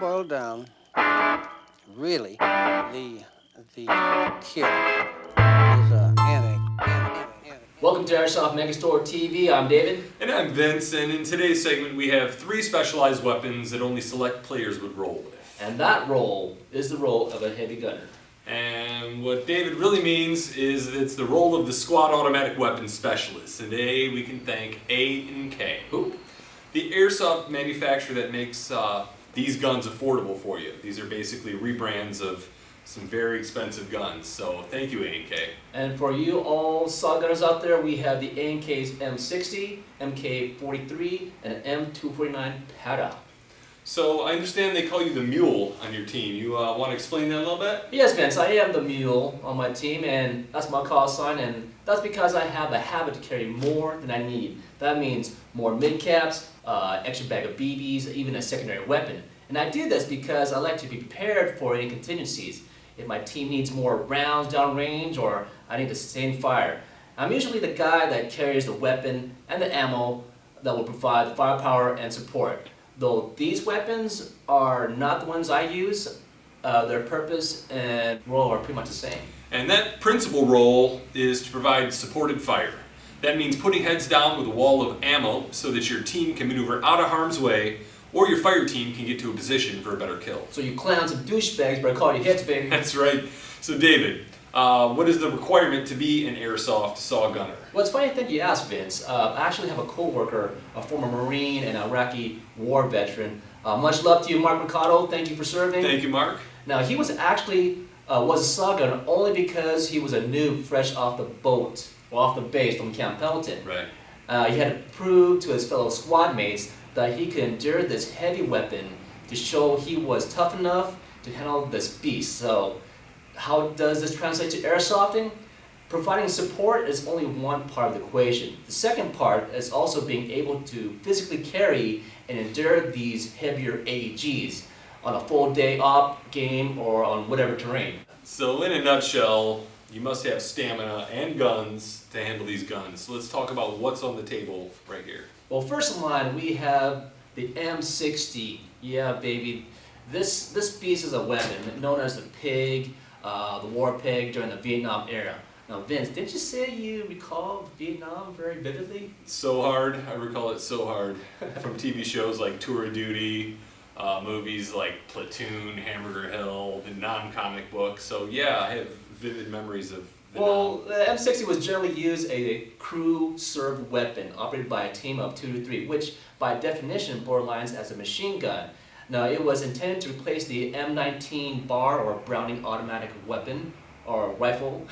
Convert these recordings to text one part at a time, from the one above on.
boiled down, really, the kill is Welcome to Airsoft Megastore TV. I'm David. And I'm Vince, and in today's segment we have 3 specialized weapons that only select players would roll with. And that role is the role of a heavy gunner. And what David really means is that it's the role of the squad automatic weapons specialist. And today we can thank A&K. Who? The airsoft manufacturer that makes these guns affordable for you. These are basically rebrands of some very expensive guns. So thank you, A&K. And for you all SAW gunners out there, we have the A&K's M60, MK43, and M249 PARA. So I understand they call you the mule on your team. You want to explain that a little bit? Yes, Vince, I am the mule on my team, and that's my call sign, and that's because I have a habit to carry more than I need. That means more mid-caps, extra bag of BBs, even a secondary weapon. And I do this because I like to be prepared for any contingencies. If my team needs more rounds downrange or I need to sustain fire. I'm usually the guy that carries the weapon and the ammo that will provide firepower and support. Though these weapons are not the ones I use, their purpose and role are pretty much the same. And that principal role is to provide supported fire. That means putting heads down with a wall of ammo so that your team can maneuver out of harm's way, or your fire team can get to a position for a better kill. So you clowns and douchebags better call your hits, baby. That's right. So David, what is the requirement to be an airsoft SAW gunner? Well, it's funny that you asked, Vince. I actually have a co-worker, a former Marine and Iraqi war veteran. Much love to you, Mark Mercado. Thank you for serving. Thank you, Mark. Now, he was actually was a SAW gunner only because he was a noob fresh off the boat, or off the base from Camp Pendleton. Right. He had to prove to his fellow squad mates that he could endure this heavy weapon to show he was tough enough to handle this beast. So, how does this translate to airsofting? Providing support is only one part of the equation. The second part is also being able to physically carry and endure these heavier AEGs on a full day op game or on whatever terrain. So in a nutshell, you must have stamina and guns to handle these guns. So let's talk about what's on the table right here. Well, first in line we have the M60. Yeah, baby. This beast is a weapon known as the pig, the war pig during the Vietnam era. Now, Vince, didn't you say you recall Vietnam very vividly? So hard. I recall it so hard from TV shows like Tour of Duty, movies like Platoon, Hamburger Hill, the non-comic book. So yeah, I have vivid memories of Vietnam. Well, the M60 was generally used as a crew-served weapon operated by a team of 2 to 3, which by definition borderlines as a machine gun. Now, it was intended to replace the M19 bar or Browning automatic weapon or rifle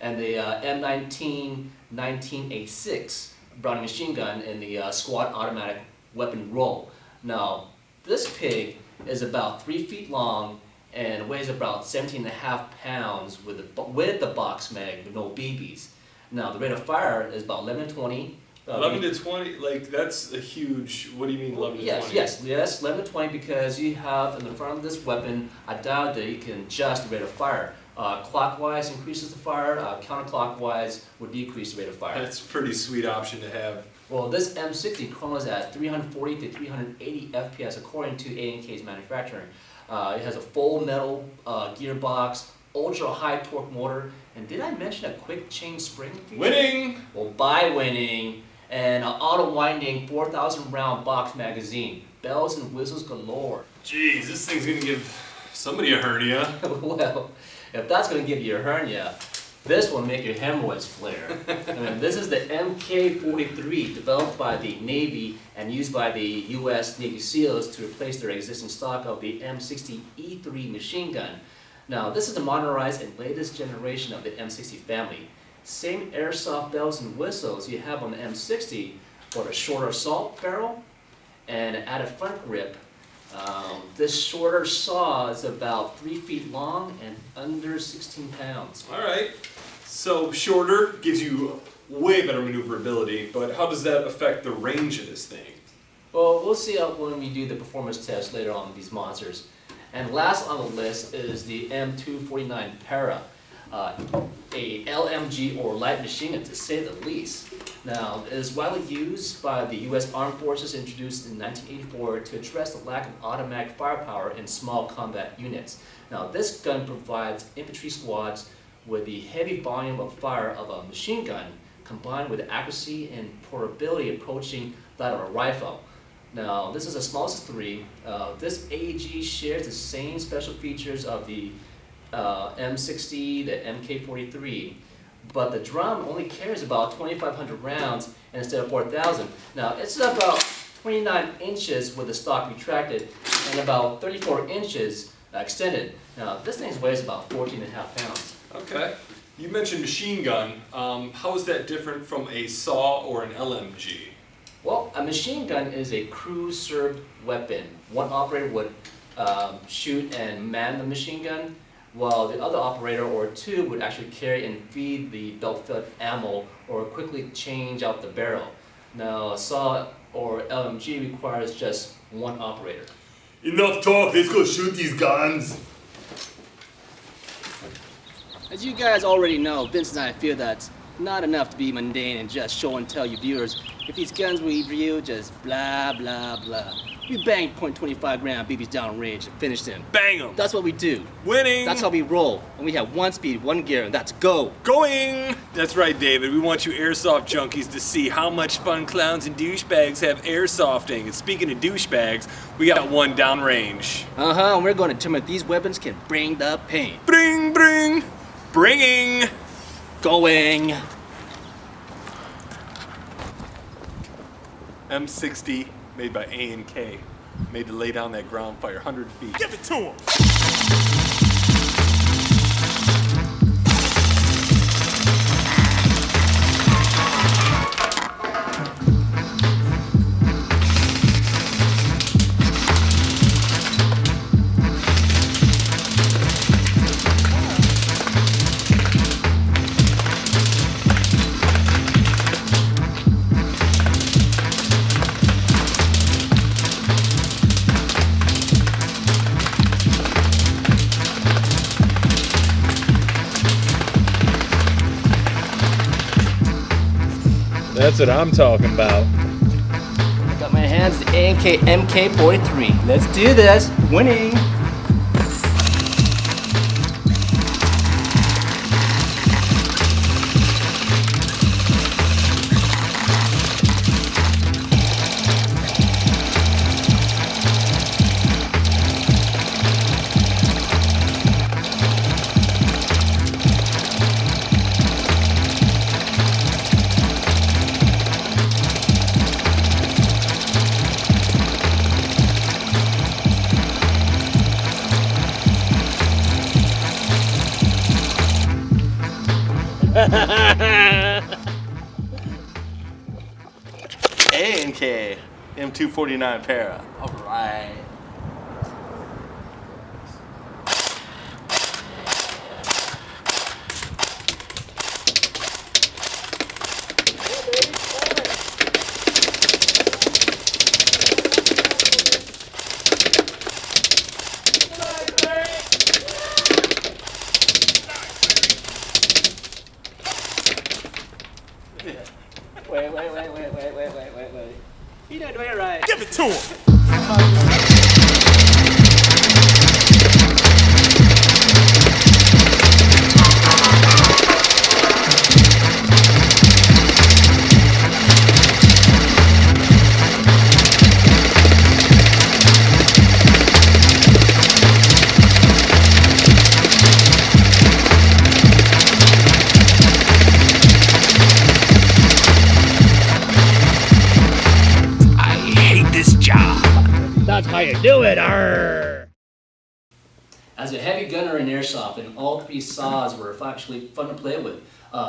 and the M19 19A6 Browning machine gun in the squad automatic weapon role. Now, this pig is about 3 feet long and weighs about 17.5 pounds with the box mag with no BBs. Now, the rate of fire is about 11 to 20. 11 to 20, like that's a huge, what do you mean 11 to 20? Yes, 11 to 20 because you have in the front of this weapon a dial that you can adjust the rate of fire. Clockwise increases the fire, counterclockwise would decrease the rate of fire. That's a pretty sweet option to have. Well, this M60 chronos at 340 to 380 FPS according to A&K's manufacturing. It has a full metal gearbox, ultra high torque motor, and did I mention a quick chain spring feature? Winning! Well, by winning, and an auto-winding 4,000 round box magazine. Bells and whistles galore. Jeez, this thing's gonna give somebody a hernia. Well, if that's gonna give you a hernia, this will make your hemorrhoids flare. I mean, this is the MK43, developed by the Navy and used by the U.S. Navy SEALs to replace their existing stock of the M60 E3 machine gun. Now, this is the modernized and latest generation of the M60 family. Same airsoft bells and whistles you have on the M60, but a shorter assault barrel and an added front grip. This shorter saw is about 3 feet long and under 16 pounds. All right, so shorter gives you way better maneuverability, but how does that affect the range of this thing? Well, we'll see when we do the performance test later on with these monsters. And last on the list is the M249 PARA, a LMG or light machine gun to say the least. Now, it is widely used by the U.S. Armed Forces, introduced in 1984 to address the lack of automatic firepower in small combat units. Now, this gun provides infantry squads with the heavy volume of fire of a machine gun, combined with accuracy and portability approaching that of a rifle. Now, this is a smallest of 3. This AEG shares the same special features of the M60, the MK43, but the drum only carries about 2,500 rounds instead of 4,000. Now, it's about 29 inches with the stock retracted and about 34 inches extended. Now, this thing weighs about 14.5 pounds. Okay. You mentioned machine gun. How is that different from a SAW or an LMG? Well, a machine gun is a crew-served weapon. One operator would shoot and man the machine gun, while the other operator or 2 would actually carry and feed the belt-fed ammo or quickly change out the barrel. Now, a SAW or LMG requires just 1 operator. Enough talk, let's go shoot these guns. As you guys already know, Vince and I feel that's not enough to be mundane and just show and tell you viewers if these guns we review just blah blah blah. We bang .25 gram BBs down range and finish them. Bang them. That's what we do. Winning. That's how we roll. And we have 1 speed, 1 gear, and that's go. Going! That's right, David. We want you airsoft junkies to see how much fun clowns and douchebags have airsofting. And speaking of douchebags, we got 1 downrange. And we're going to determine if these weapons can bring the pain. Bring, bring, bringing. Going. M60, made by A&K, made to lay down that ground fire 100 feet. Give it to him! That's what I'm talking about. I got my hands the A&K MK43. Let's do this. Winning. A&K M249 PARA. Alright. Wait. He didn't do it right. Give it to him! That's how you do it, arr! As a heavy gunner in airsoft, and all 3 saws were actually fun to play with.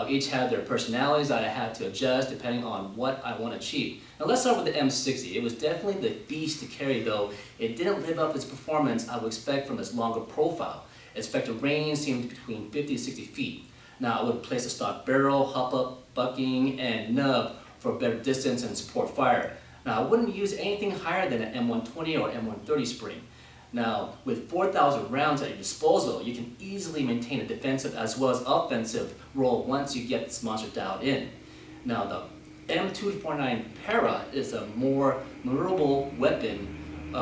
Each had their personalities that I had to adjust depending on what I want to achieve. Now let's start with the M60. It was definitely the beast to carry, though it didn't live up to its performance I would expect from its longer profile. Its effective range seemed between 50 to 60 feet. Now I would place a stock barrel, hop up, bucking, and nub for better distance and support fire. Now I wouldn't use anything higher than an M120 or M130 spring. Now, with 4,000 rounds at your disposal, you can easily maintain a defensive as well as offensive role once you get this monster dialed in. Now, the M249 PARA is a more maneuverable weapon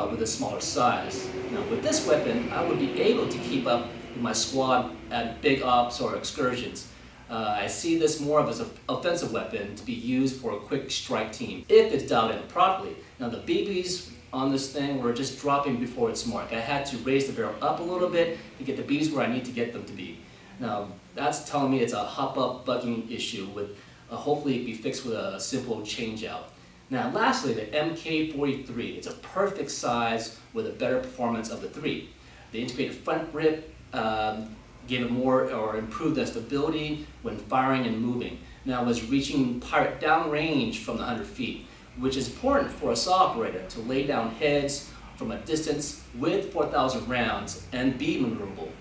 with a smaller size. Now with this weapon, I would be able to keep up with my squad at big ops or excursions. I see this more of as an offensive weapon to be used for a quick strike team, if it's dialed in properly. Now the BBs on this thing were just dropping before its mark. I had to raise the barrel up a little bit to get the BBs where I need to get them to be. Now that's telling me it's a hop-up bugging issue with hopefully be fixed with a simple change-out. Now lastly, the MK43. It's a perfect size with a better performance of the 3. The integrated front grip gave it more or improved the stability when firing and moving. Now it was reaching pirate downrange from the 100 feet, which is important for a SAW operator to lay down heads from a distance with 4,000 rounds and be maneuverable.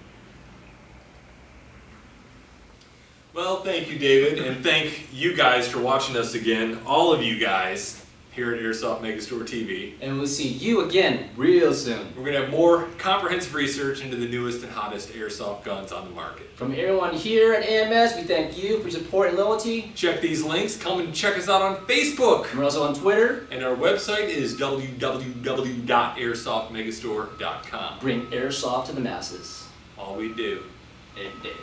Well, thank you, David, and thank you guys for watching us again, all of you guys here at Airsoft Megastore TV. And we'll see you again real soon. We're going to have more comprehensive research into the newest and hottest airsoft guns on the market. From everyone here at AMS, we thank you for your support and loyalty. Check these links. Come and check us out on Facebook. We're also on Twitter. And our website is www.airsoftmegastore.com. Bring airsoft to the masses. All we do. Every day.